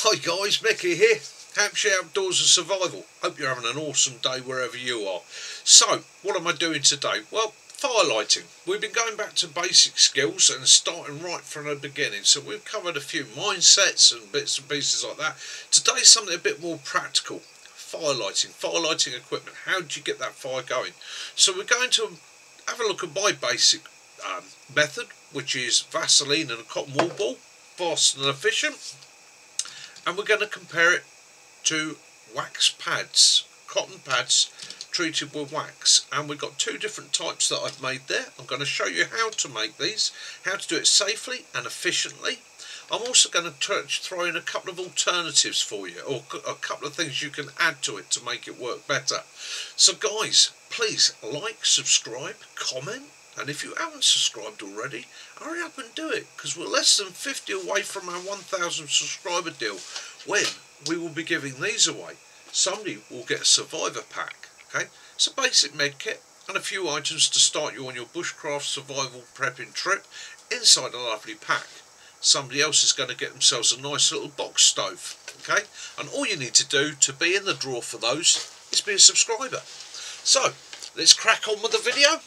Hi guys, Mickey here, Hampshire Outdoors and Survival. Hope you're having an awesome day wherever you are. So, what am I doing today? Well, firelighting. We've been going back to basic skills and starting right from the beginning. So we've covered a few mindsets and bits and pieces like that. Today's something a bit more practical. Firelighting equipment. How do you get that fire going? So we're going to have a look at my basic method, which is Vaseline and a cotton wool ball. Fast and efficient. And we're going to compare it to wax pads, cotton pads treated with wax. And we've got two different types that I've made there. I'm going to show you how to make these, how to do it safely and efficiently. I'm also going to throw in a couple of alternatives for you, or a couple of things you can add to it to make it work better. So guys, please like, subscribe, comment. And if you haven't subscribed already, hurry up and do it, because we're less than 50 away from our 1,000 subscriber deal, when we will be giving these away. Somebody will get a survivor pack. Okay, it's a basic med kit and a few items to start you on your bushcraft survival prepping trip inside a lovely pack. Somebody else is going to get themselves a nice little box stove. Okay, and all you need to do to be in the draw for those is be a subscriber. So let's crack on with the video.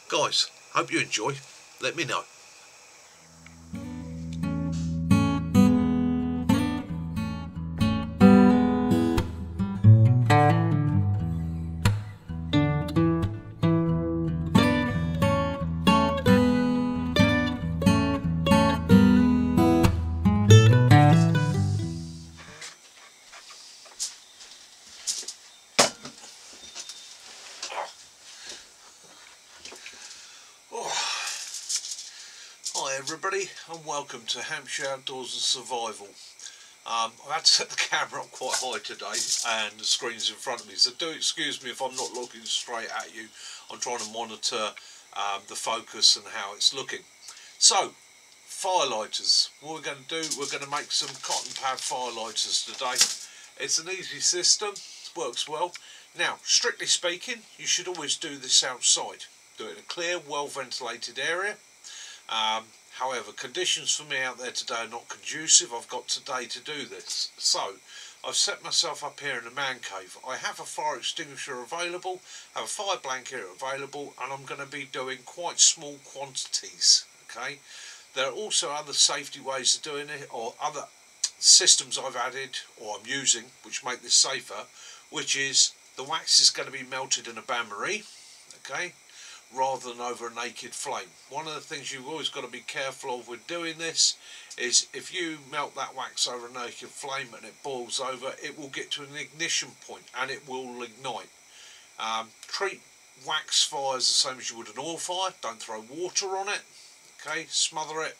Guys, hope you enjoy. Let me know. Hi everybody, and welcome to Hampshire Outdoors and Survival. I've had to set the camera up quite high today and the screen's in front of me, so do excuse me if I'm not looking straight at you. I'm trying to monitor the focus and how it's looking. So, firelighters. What we're going to do, we're going to make some cotton pad firelighters today. It's an easy system, works well. Now, strictly speaking, you should always do this outside. Do it in a clear, well ventilated area. However, conditions for me out there today are not conducive. I've got today to do this. So, I've set myself up here in the man cave. I have a fire extinguisher available, have a fire blanket available, and I'm going to be doing quite small quantities. Okay. There are also other safety ways of doing it, or other systems I've added, or I'm using, which make this safer, which is the wax is going to be melted in a bain-marie. Okay. Rather than over a naked flame. One of the things you've always got to be careful of with doing this is if you melt that wax over a naked flame and it boils over, it will get to an ignition point and it will ignite. Treat wax fires the same as you would an oil fire. Don't throw water on it. Okay, smother it,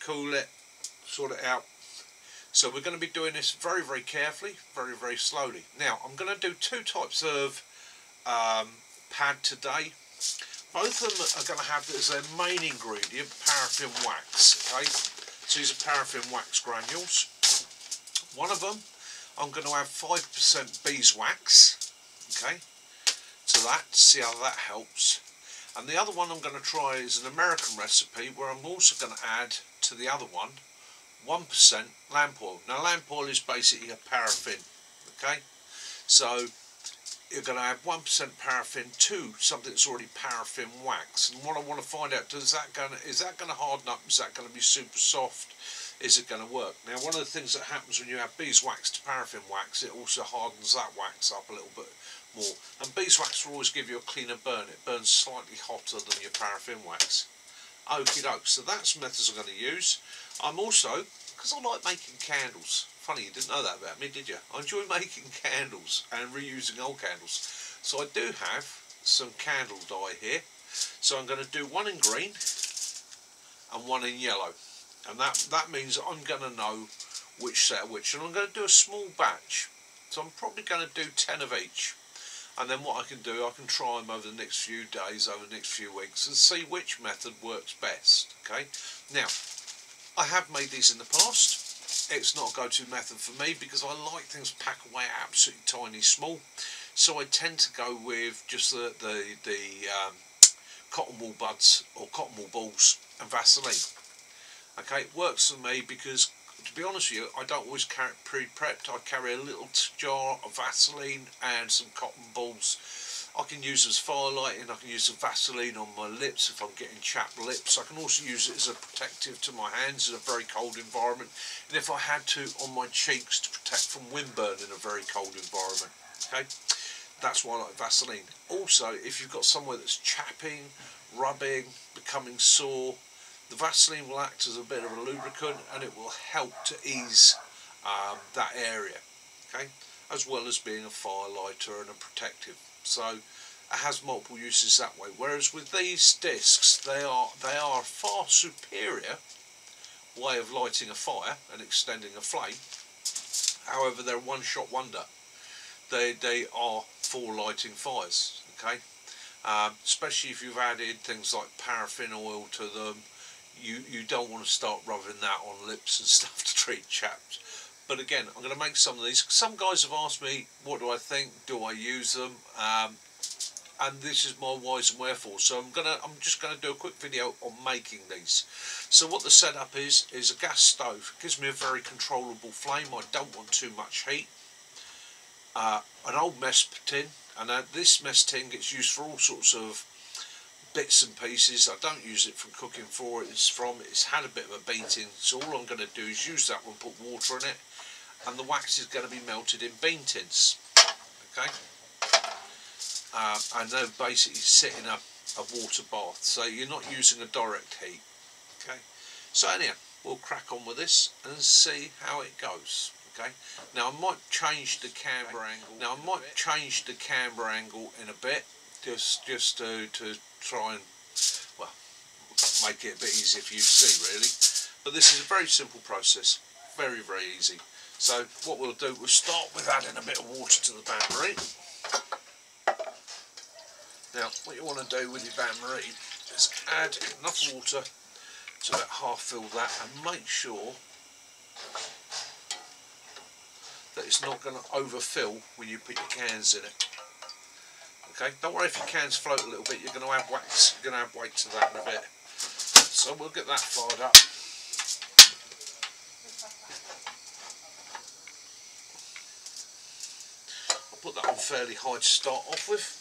cool it, sort it out. So we're going to be doing this very, very carefully, very, very slowly. Now I'm going to do two types of pad today. Both of them are going to have as their main ingredient paraffin wax. Okay, so these are paraffin wax granules. One of them I'm going to add 5% beeswax. Okay, to that, see how that helps. And the other one I'm going to try is an American recipe where I'm also going to add to the other one 1% lamp oil. Now lamp oil is basically a paraffin. Okay, so you're going to add 1% paraffin to something that's already paraffin wax. And what I want to find out, is that going to harden up? Is that going to be super soft? Is it going to work? Now, one of the things that happens when you add beeswax to paraffin wax, it also hardens that wax up a little bit more. And beeswax will always give you a cleaner burn. It burns slightly hotter than your paraffin wax. Okie doke. So that's methods I'm going to use. I'm also, because I like making candles. Funny, you didn't know that about me, did you? I enjoy making candles and reusing old candles. So I do have some candle dye here. So I'm going to do one in green and one in yellow. And that means I'm going to know which set of which. And I'm going to do a small batch. So I'm probably going to do 10 of each. And then what I can do, I can try them over the next few days, over the next few weeks, and see which method works best. Okay. Now, I have made these in the past. It's not a go-to method for me because I like things packed away absolutely tiny small, so I tend to go with just the cotton wool buds or cotton wool balls and Vaseline. Okay, it works for me because to be honest with you, I don't always carry it pre-prepped. I carry a little jar of Vaseline and some cotton balls. I can use as firelighting. I can use the Vaseline on my lips if I'm getting chapped lips. I can also use it as a protective to my hands in a very cold environment, and if I had to, on my cheeks to protect from windburn in a very cold environment. Okay, that's why I like Vaseline. Also, if you've got somewhere that's chapping, rubbing, becoming sore, the Vaseline will act as a bit of a lubricant, and it will help to ease that area. Okay, as well as being a firelighter and a protective. So it has multiple uses that way. Whereas with these discs, they are a far superior way of lighting a fire and extending a flame. However, they're a one-shot wonder. They are for lighting fires. Okay, especially if you've added things like paraffin oil to them. You don't want to start rubbing that on lips and stuff to treat chaps. But again, I'm going to make some of these. Some guys have asked me, what do I think? Do I use them? And this is my whys and wherefores. So I'm just going to do a quick video on making these. So what the setup is a gas stove. It gives me a very controllable flame. I don't want too much heat. An old mess tin, and this mess tin gets used for all sorts of bits and pieces. I don't use it from cooking for it. It's had a bit of a beating. So all I'm going to do is use that one, put water in it, and the wax is going to be melted in bean tins. Okay, and they'll basically sit in a water bath, so you're not using a direct heat. Okay, so anyhow, we'll crack on with this and see how it goes. Okay, now I might change the camera angle. Now I might change the camera angle in a bit, just to try and, well, make it a bit easier for you to see, really. But this is a very simple process, very easy. So what we'll do, we'll start with adding a bit of water to the bain-marie. Now what you want to do with your bain-marie is add enough water to about half fill that, and make sure that it's not going to overfill when you put your cans in it. Okay, don't worry if your cans float a little bit, you're going to add wax, you're going to add weight to that in a bit. So we'll get that fired up. I'll put that on fairly high to start off with.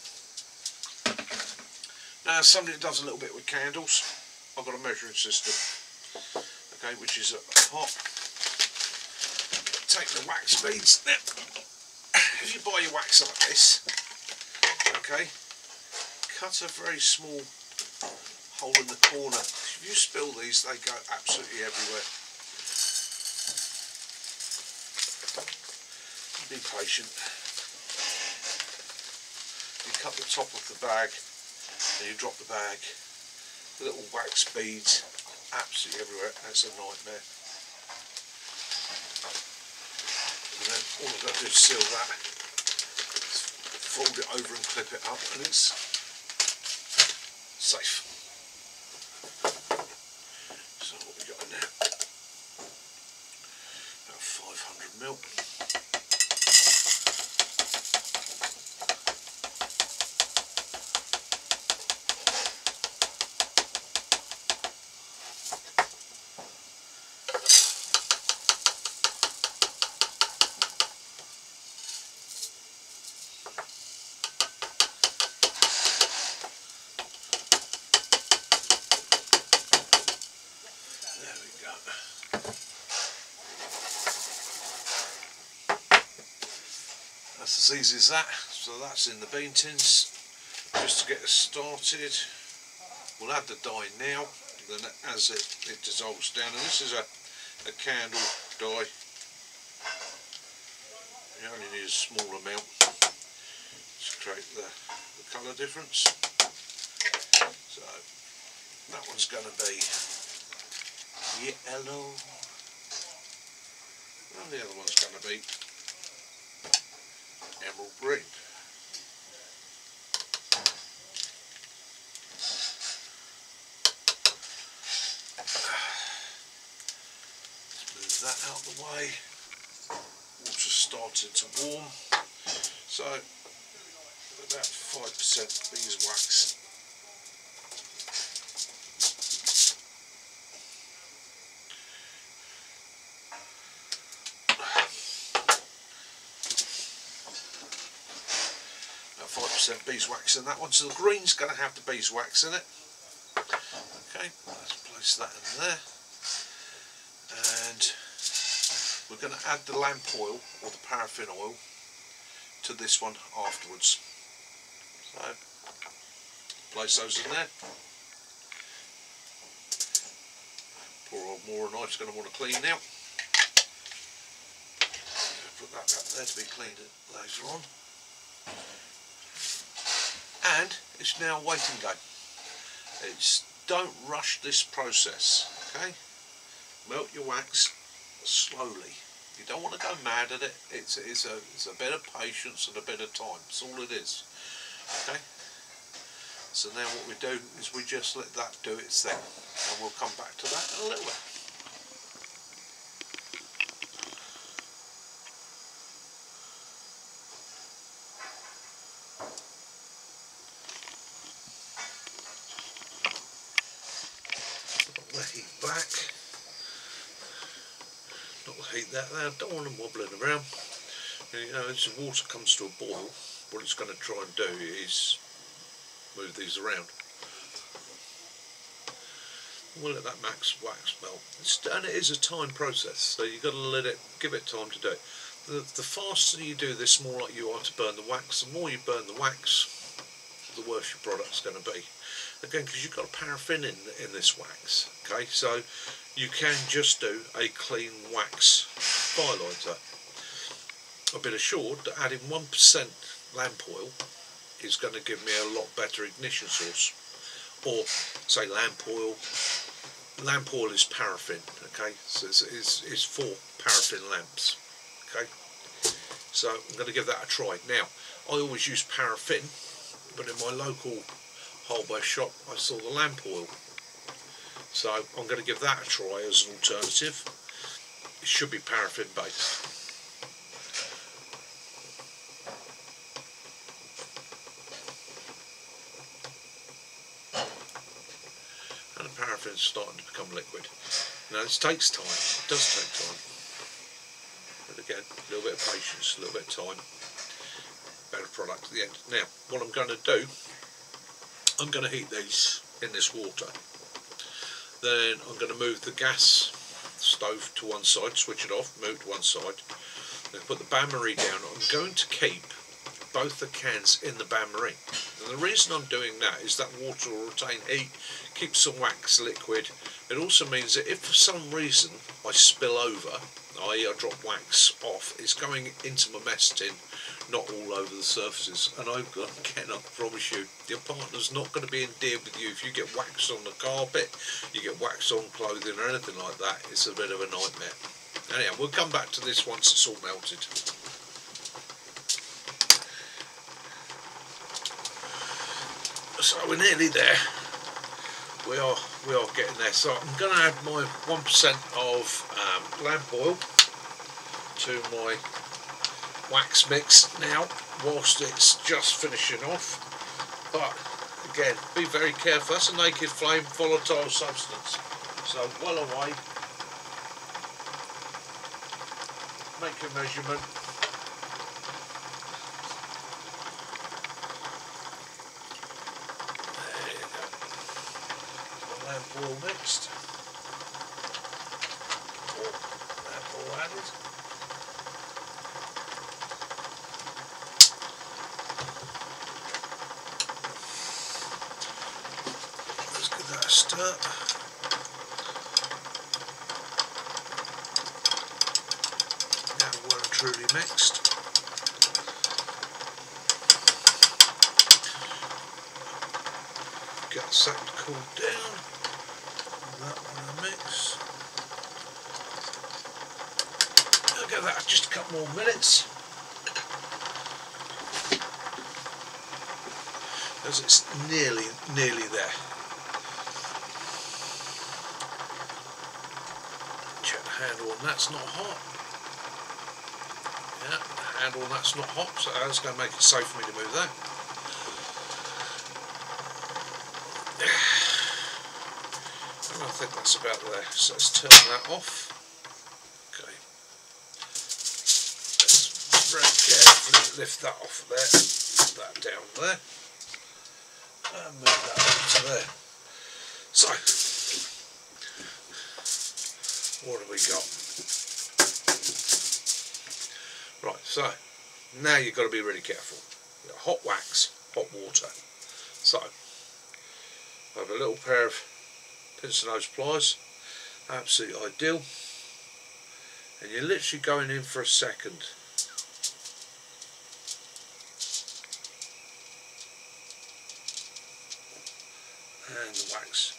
Now, somebody that does a little bit with candles, I've got a measuring system, okay, which is a pot. Take the wax beads. Now, if you buy your wax like this, okay, cut a very small hole in the corner. If you spill these, they go absolutely everywhere. Be patient. You cut the top of the bag and you drop the bag. The little wax beads absolutely everywhere. That's a nightmare. And then all I've got to do is seal that, fold it over and clip it up, and it's safe. So what we got in there? About 500 ml. That's as easy as that. So that's in the bean tins. Just to get us started, we'll add the dye now. Then as it dissolves down, and this is a candle dye. You only need a small amount to create the colour difference. So that one's going to be yellow, and the other one's going to be emerald green. Let's move that out of the way. Water's starting to warm, so about 5% beeswax. About 5% beeswax in that one, so the green's going to have the beeswax in it. Okay, let's place that in there, and we're going to add the lamp oil or the paraffin oil to this one afterwards. So place those in there. Poor old Moronite's going to want to clean now. Put that back there to be cleaned later on. And it's now waiting game. Don't rush this process, okay? Melt your wax slowly. You don't want to go mad at it. It's a bit of patience and a bit of time. That's all it is. Okay? So now what we do is we just let that do its thing, and we'll come back to that in a little bit. Put the heat back. Not the heat that loud. Don't want them wobbling around. You know, as the water comes to a boil, what it's going to try and do is move these around. We'll let that wax melt, and it is a time process, so you've got to give it time to do it. The faster you do this, more like you are to burn the wax. The more you burn the wax, the worse your product's going to be. Again, because you've got a paraffin in this wax. Okay, so you can just do a clean wax firelighter. I've been assured that adding 1% lamp oil is going to give me a lot better ignition source. Or say lamp oil. Lamp oil is paraffin, okay, so it's for paraffin lamps, okay. So I'm going to give that a try. Now, I always use paraffin, but in my local hardware shop I saw the lamp oil, so I'm going to give that a try as an alternative. It should be paraffin based. And the paraffin's starting to become liquid. Now this takes time, it does take time. But again, a little bit of patience, a little bit of time, better product at the end. Now, what I'm going to do, I'm going to heat these in this water. Then I'm going to move the gas stove to one side, switch it off, move to one side. Then put the bain-marie down. I'm going to keep both the cans in the bain-marie. And the reason I'm doing that is that water will retain heat, keeps the wax liquid. It also means that if for some reason I spill over, i.e. I drop wax off, it's going into my mess tin, not all over the surfaces. And again, I promise you, your partner's not going to be endeared with you if you get wax on the carpet, you get wax on clothing or anything like that. It's a bit of a nightmare. Anyhow, we'll come back to this once it's all melted. So we're nearly there. We are getting there. So I'm going to add my 1% of lamp oil to my wax mix now, whilst it's just finishing off. But again, be very careful. That's a naked flame, volatile substance. So well away. Make your measurement. Lamp oil mixed, or lamp oil added. Let's give that a stir. Now well and truly mixed. Get a second to cool down. That one mix. I'll give that just a couple more minutes, as it's nearly there. Check the handle on that's not hot. Yeah, the handle on that's not hot, so that's going to make it safe for me to move that. I think that's about there, so let's turn that off. Okay, very carefully lift that off there, put that down there, and move that onto there. So, what have we got? Right, so now you've got to be really careful. You've got hot wax, hot water. So, I have a little pair of pincer nose pliers, absolutely ideal, and you're literally going in for a second. And the wax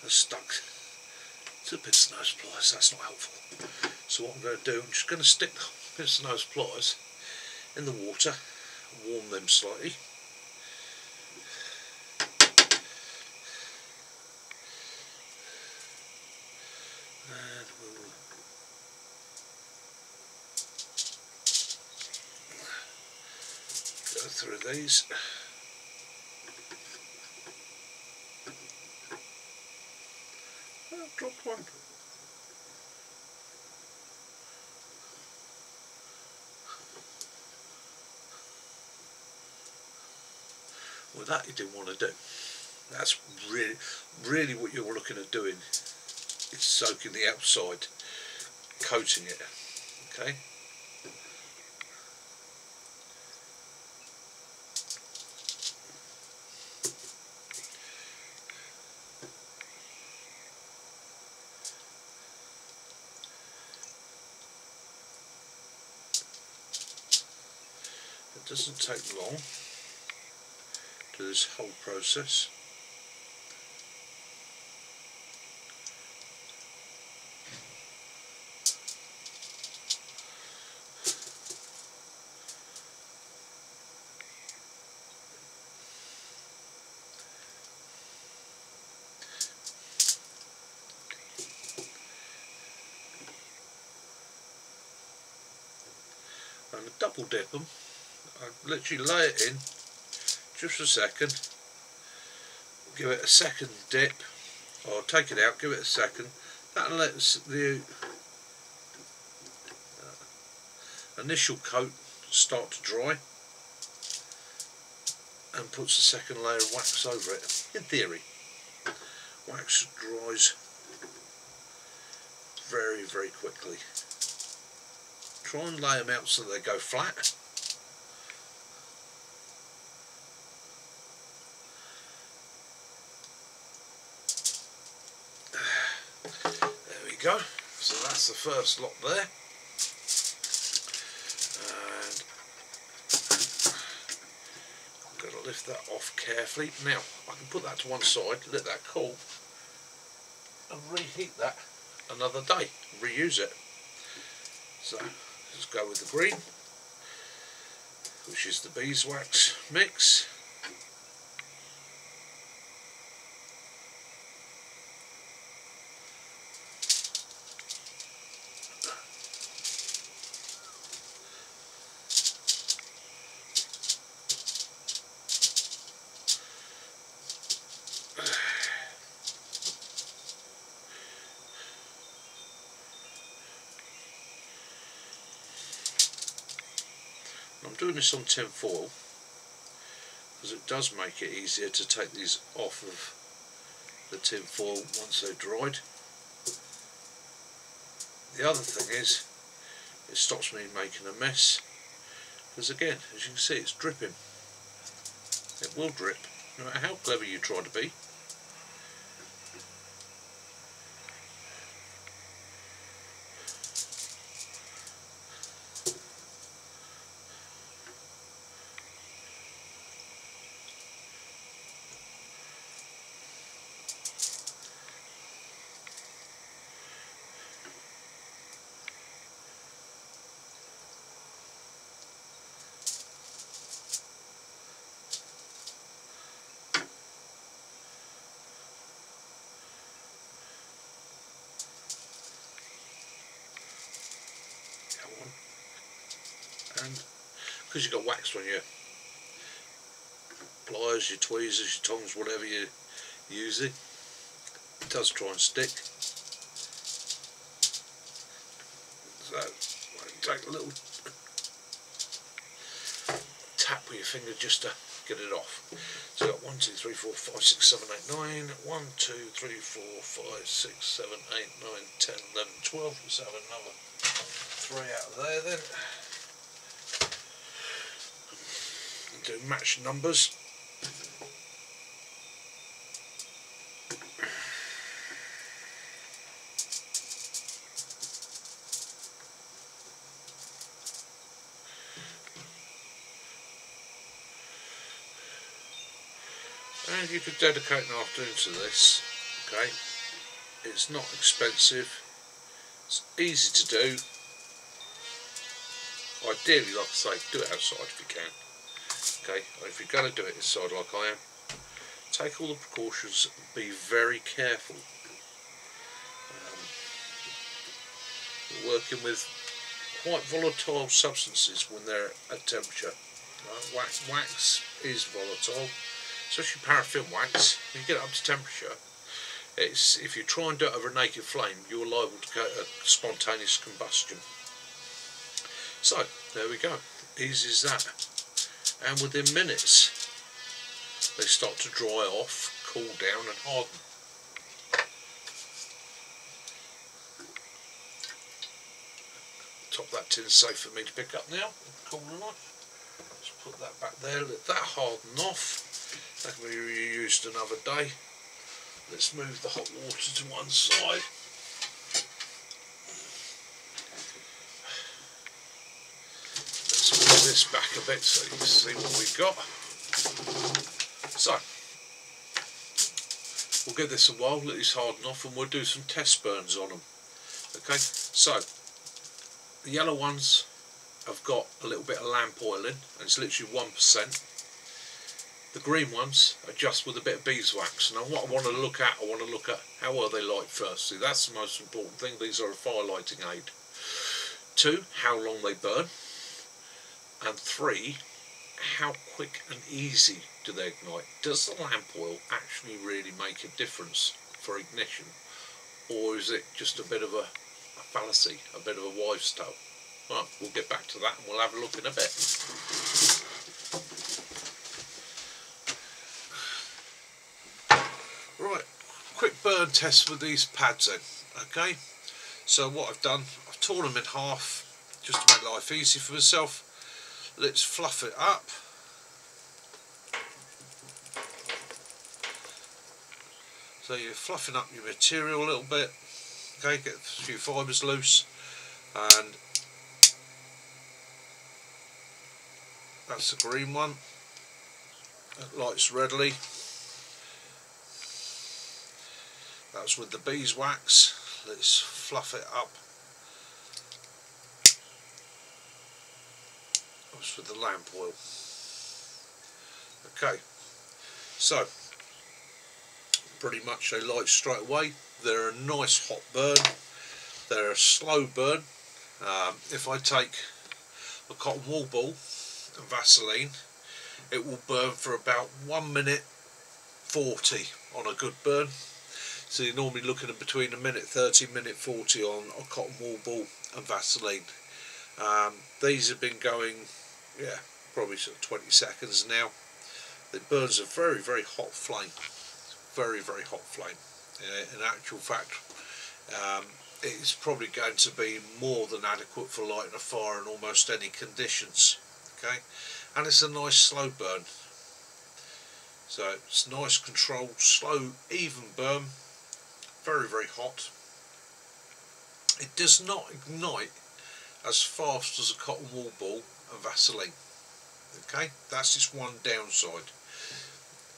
has stuck to the pincer nose pliers. That's not helpful. So what I'm going to do, I'm just going to stick the pincer nose pliers in the water, warm them slightly. And we'll go through these. Oh, dropped one. Well, that you didn't want to do. That's really what you're looking at doing. It's soaking the outside, coating it. Okay. It doesn't take long to do this whole process. I'm going to double dip them. I literally lay it in just for a second, give it a second dip, or take it out, give it a second. That'll let the initial coat start to dry and puts a second layer of wax over it. In theory, wax dries very quickly. Try and lay them out so they go flat. There we go. So that's the first lot there. And I'm going to lift that off carefully. Now, I can put that to one side, let that cool, and reheat that another day, reuse it. So, let's go with the green, which is the beeswax mix. I'm doing this on tin foil because it does make it easier to take these off of the tin foil once they're dried. The other thing is, it stops me making a mess, because again, as you can see, it's dripping. It will drip, no matter how clever you try to be. And because you've got wax on your pliers, your tweezers, your tongs, whatever you're using, it does try and stick. So, won't take a little tap with your finger just to get it off. So we've got 1, 2, 3, 4, 5, 6, 7, 8, 9. 1, 2, 3, 4, 5, 6, 7, 8, 9, 10, 11, 12. Let's have another 3 out of there then. And do match numbers. And you could dedicate an afternoon to this, okay? It's not expensive, it's easy to do. Ideally, like I say, do it outside if you can, okay? And if you're going to do it inside like I am, take all the precautions, be very careful. We're working with quite volatile substances when they're at temperature. Wax is volatile. Especially paraffin wax. When you get it up to temperature, if you try and do it over a naked flame, you're liable to get a spontaneous combustion. So there we go, easy as that. And within minutes they start to dry off, cool down and harden. Top of that tin's safe for me to pick up now, cool enough. Let's put that back there, let that harden off. That can be reused another day. Let's move the hot water to one side. Let's move this back a bit so you can see what we've got. So, we'll give this a while, let this harden off, and we'll do some test burns on them. Okay, so the yellow ones have got a little bit of lamp oil in, and it's literally 1%. The green ones are just with a bit of beeswax. Now what I want to look at, how well they light first. See, that's the most important thing. These are a fire lighting aid. 2, how long they burn. And 3, how quick and easy do they ignite. Does the lamp oil actually really make a difference for ignition? Or is it just a bit of a fallacy, a bit of a wives' tale? Well, we'll get back to that and we'll have a look in a bit. Right, quick burn test with these pads then, okay? So what I've done, I've torn them in half, just to make life easy for myself. Let's fluff it up. So you're fluffing up your material a little bit, okay, get a few fibres loose, and that's the green one, it lights readily. That's with the beeswax. Let's fluff it up. That's with the lamp oil. Okay, so pretty much they light straight away. They're a nice hot burn. They're a slow burn. If I take a cotton wool ball and Vaseline, it will burn for about 1 minute 40 on a good burn. So you're normally looking at between 1:30, 1:40 on a cotton wool ball and Vaseline. These have been going, yeah, probably sort of 20 seconds now. It burns a very, very hot flame. Very, very hot flame. In actual fact, it's probably going to be more than adequate for lighting a fire in almost any conditions. Okay, and it's a nice slow burn. So it's nice, controlled, slow, even burn. Very, very hot. It does not ignite as fast as a cotton wool ball and Vaseline. Okay, that's just one downside.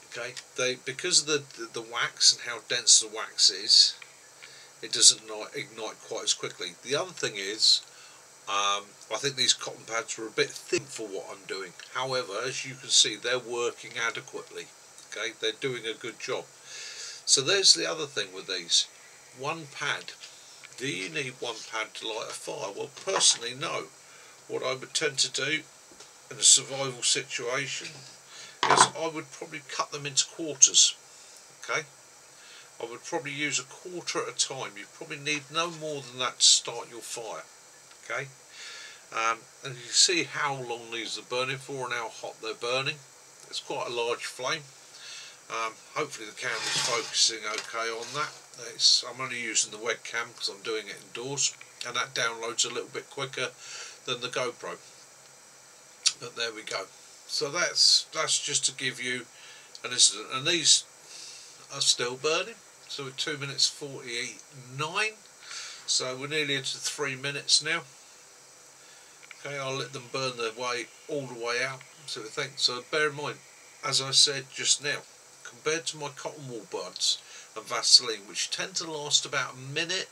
Okay, because of the wax and how dense the wax is, it doesn't ignite quite as quickly. The other thing is, I think these cotton pads were a bit thin for what I'm doing. However, as you can see, they're working adequately. Okay, they're doing a good job. So there's the other thing with these. One pad. Do you need one pad to light a fire? Well, personally, no. What I would tend to do in a survival situation is I would probably cut them into quarters. Okay, I would probably use a quarter at a time. You probably need no more than that to start your fire. Okay, And you can see how long these are burning for and how hot they're burning. It's quite a large flame. Hopefully the camera's focusing okay on that. I'm only using the webcam because I'm doing it indoors, and that downloads a little bit quicker than the GoPro. But there we go. So that's just to give you an incident. And these are still burning. So we're 2 minutes 49. So we're nearly into 3 minutes now. Okay, I'll let them burn their way all the way out. So So bear in mind, as I said just now, compared to my cotton wool buds and Vaseline, which tend to last about a minute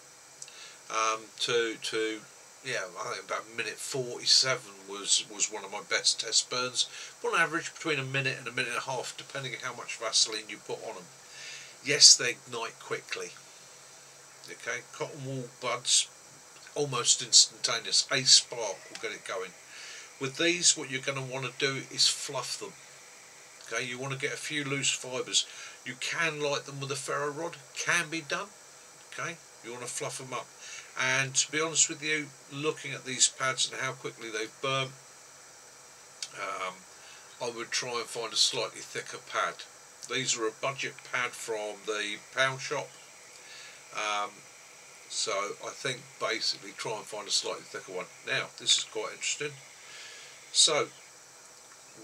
yeah, I think about minute 47 was one of my best test burns. On average, between a minute and a minute and a half, depending on how much Vaseline you put on them. Yes, they ignite quickly. Okay, cotton wool buds, almost instantaneous. A spark will get it going. With these, what you're going to want to do is fluff them. Okay, you want to get a few loose fibres. You can light them with a ferro rod, can be done. Okay, you want to fluff them up. And to be honest with you, looking at these pads and how quickly they've burnt, I would try and find a slightly thicker pad. These are a budget pad from the pound shop. So I think basically try and find a slightly thicker one. Now, this is quite interesting. So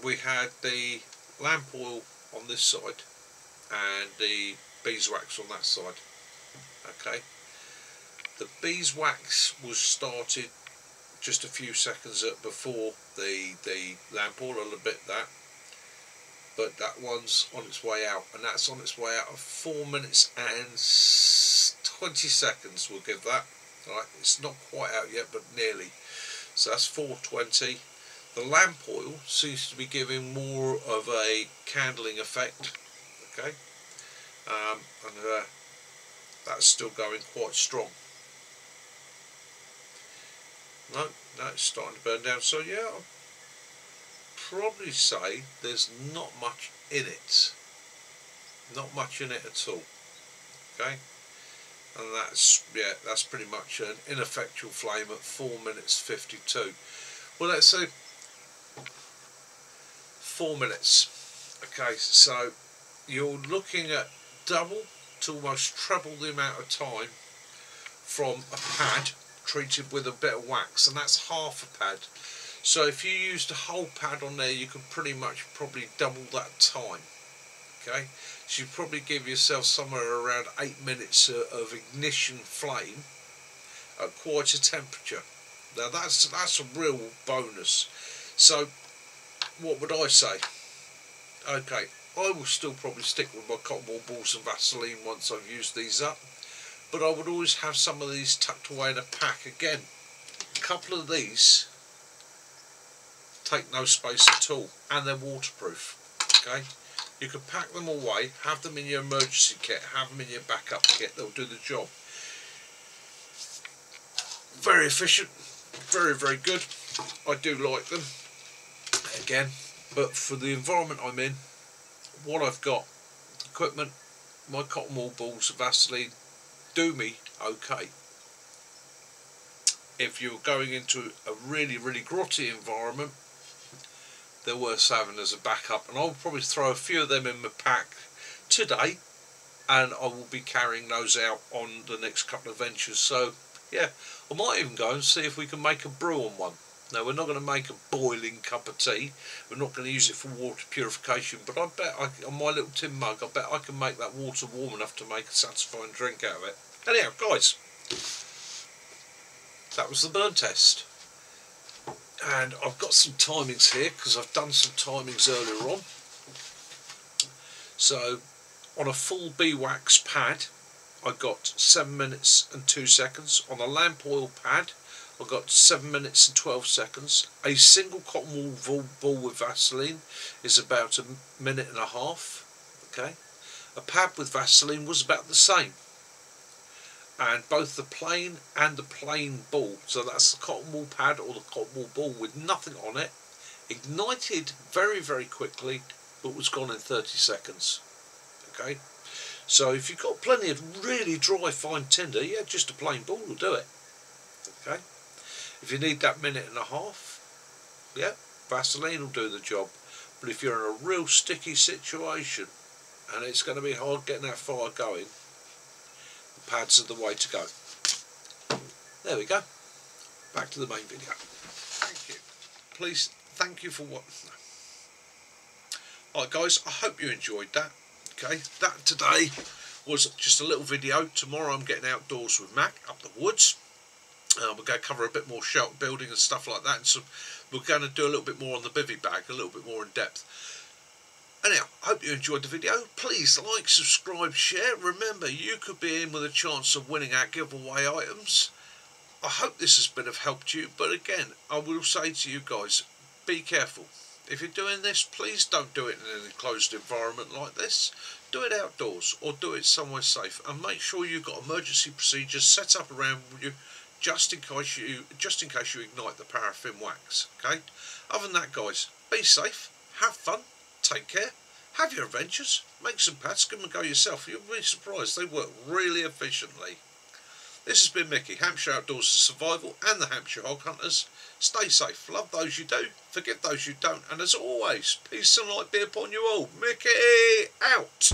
we had the lamp oil on this side and the beeswax on that side. Okay. The beeswax was started just a few seconds before the lamp oil, a little bit that, but that one's on its way out, and that's on its way out of 4 minutes and 20 seconds. We'll give that. Right, it's not quite out yet, but nearly. So that's 4:20. The lamp oil seems to be giving more of a candling effect. Okay, and that's still going quite strong. No, it's starting to burn down. So yeah, I'll probably say there's not much in it. Not much in it at all. Okay, and that's pretty much an ineffectual flame at 4 minutes 52. Well, let's say 4 minutes. Okay, so you're looking at double to almost treble the amount of time from a pad treated with a bit of wax, and that's half a pad. So if you used a whole pad on there, you could pretty much probably double that time. Okay, so you probably give yourself somewhere around 8 minutes of ignition flame at quite a temperature. Now that's a real bonus. So what would I say? Okay, I will still probably stick with my cotton wool balls and Vaseline once I've used these up, but I would always have some of these tucked away in a pack. Again, a couple of these take no space at all, and they're waterproof. Okay, you can pack them away, have them in your emergency kit, have them in your backup kit, they'll do the job. Very efficient, very good. I do like them. Again, but for the environment I'm in, what I've got, equipment, my cotton wool balls of Vaseline do me okay. If you're going into a really grotty environment, they're worth having as a backup, and I'll probably throw a few of them in my pack today, and I will be carrying those out on the next couple of ventures. So yeah, I might even go and see if we can make a brew on one. Now, we're not going to make a boiling cup of tea, we're not going to use it for water purification, but I bet on my little tin mug, I bet I can make that water warm enough to make a satisfying drink out of it. Anyhow, guys, that was the burn test. And I've got some timings here, because I've done some timings earlier on. So, on a full beeswax pad, I got 7 minutes and 2 seconds. On a lamp oil pad, I got 7 minutes and 12 seconds. A single cotton wool ball with Vaseline is about a minute and a half. Okay, a pad with Vaseline was about the same, and both the plain and the plain ball, so that's the cotton wool pad or the cotton wool ball with nothing on it, ignited very quickly, but was gone in 30 seconds. Okay, so if you've got plenty of really dry fine tinder, yeah, just a plain ball will do it. Okay, If you need that minute and a half, yeah, Vaseline will do the job. But if you're in a real sticky situation and it's going to be hard getting that fire going, the pads are the way to go. There we go. Back to the main video. Thank you. Please, thank you for what. Alright guys, I hope you enjoyed that. Okay, that today was just a little video. Tomorrow I'm getting outdoors with Mac up the woods. We're going to cover a bit more shelter building and stuff like that, and so we're going to do a little bit more on the bivvy bag, a little bit more in depth. Anyhow, I hope you enjoyed the video. Please like, subscribe, share. Remember, you could be in with a chance of winning our giveaway items. I hope this has been of help to you, but again, I will say to you guys, be careful. If you're doing this, please don't do it in an enclosed environment like this. Do it outdoors or do it somewhere safe, and make sure you've got emergency procedures set up around you just in case you ignite the paraffin wax. Okay. Other than that, guys, be safe, have fun, take care, have your adventures, make some pads, give them a go yourself. You'll be surprised, they work really efficiently. This has been Mickey, Hampshire Outdoors and Survival and the Hampshire Hog Hunters. Stay safe, love those you do, forgive those you don't, and as always, peace and light be upon you all. Mickey out!